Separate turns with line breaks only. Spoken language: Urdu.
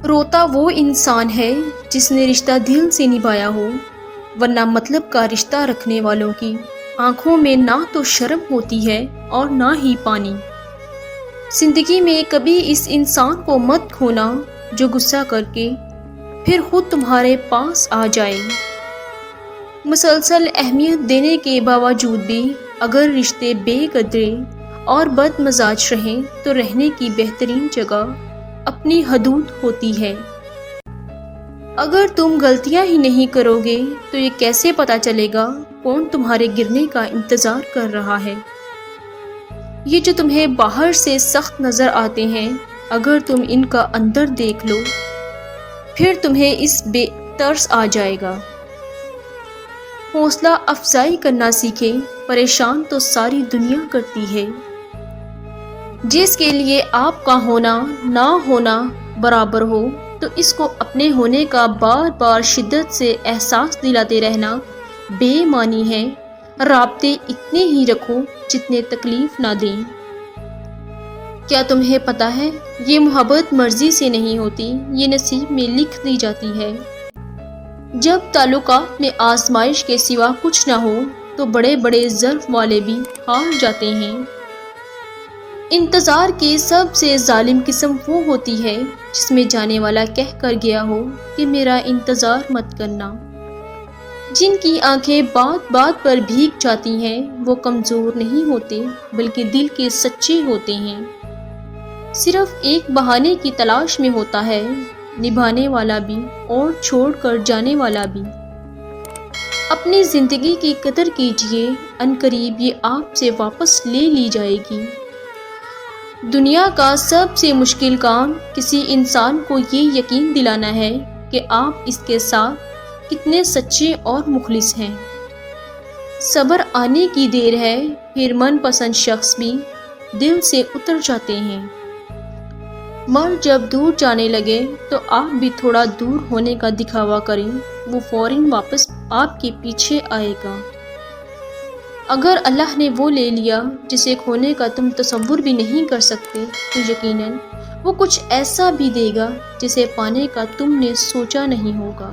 روتا وہ انسان ہے جس نے رشتہ دل سے نبھایا ہو، ورنہ مطلب کا رشتہ رکھنے والوں کی آنکھوں میں نہ تو شرم ہوتی ہے اور نہ ہی پانی۔ زندگی میں کبھی اس انسان کو مت کھونا جو غصہ کر کے پھر خود تمہارے پاس آ جائے۔ مسلسل اہمیت دینے کے باوجود بھی اگر رشتے بے قدرے اور بد مزاج رہیں تو رہنے کی بہترین جگہ اپنی حدود ہوتی ہے۔ اگر تم غلطیاں ہی نہیں کرو گے تو یہ کیسے پتا چلے گا کون تمہارے گرنے کا انتظار کر رہا ہے؟ یہ جو تمہیں باہر سے سخت نظر آتے ہیں، اگر تم ان کا اندر دیکھ لو پھر تمہیں اس بے ترس آ جائے گا۔ حوصلہ افزائی کرنا سیکھیں، پریشان تو ساری دنیا کرتی ہے۔ جس کے لیے آپ کا ہونا نہ ہونا برابر ہو تو اس کو اپنے ہونے کا بار بار شدت سے احساس دلاتے رہنا بے معنی ہے۔ رابطے اتنے ہی رکھو جتنے تکلیف نہ دیں۔ کیا تمہیں پتہ ہے یہ محبت مرضی سے نہیں ہوتی، یہ نصیب میں لکھ دی جاتی ہے۔ جب تعلقات میں آزمائش کے سوا کچھ نہ ہو تو بڑے بڑے ظرف والے بھی ہار جاتے ہیں۔ انتظار کی سب سے ظالم قسم وہ ہوتی ہے جس میں جانے والا کہہ کر گیا ہو کہ میرا انتظار مت کرنا۔ جن کی آنکھیں بات بات پر بھیگ جاتی ہیں وہ کمزور نہیں ہوتے بلکہ دل کے سچے ہوتے ہیں۔ صرف ایک بہانے کی تلاش میں ہوتا ہے نبھانے والا بھی اور چھوڑ کر جانے والا بھی۔ اپنی زندگی کی قدر کیجیے، عنقریب یہ آپ سے واپس لے لی جائے گی۔ دنیا کا سب سے مشکل کام کسی انسان کو یہ یقین دلانا ہے کہ آپ اس کے ساتھ کتنے سچے اور مخلص ہیں۔ صبر آنے کی دیر ہے، پھر من پسند شخص بھی دل سے اتر جاتے ہیں۔ مر جب دور جانے لگے تو آپ بھی تھوڑا دور ہونے کا دکھاوا کریں، وہ فوراً واپس آپ کے پیچھے آئے گا۔ اگر اللہ نے وہ لے لیا جسے کھونے کا تم تصور بھی نہیں کر سکتے تو یقیناً وہ کچھ ایسا بھی دے گا جسے پانے کا تم نے سوچا نہیں ہوگا۔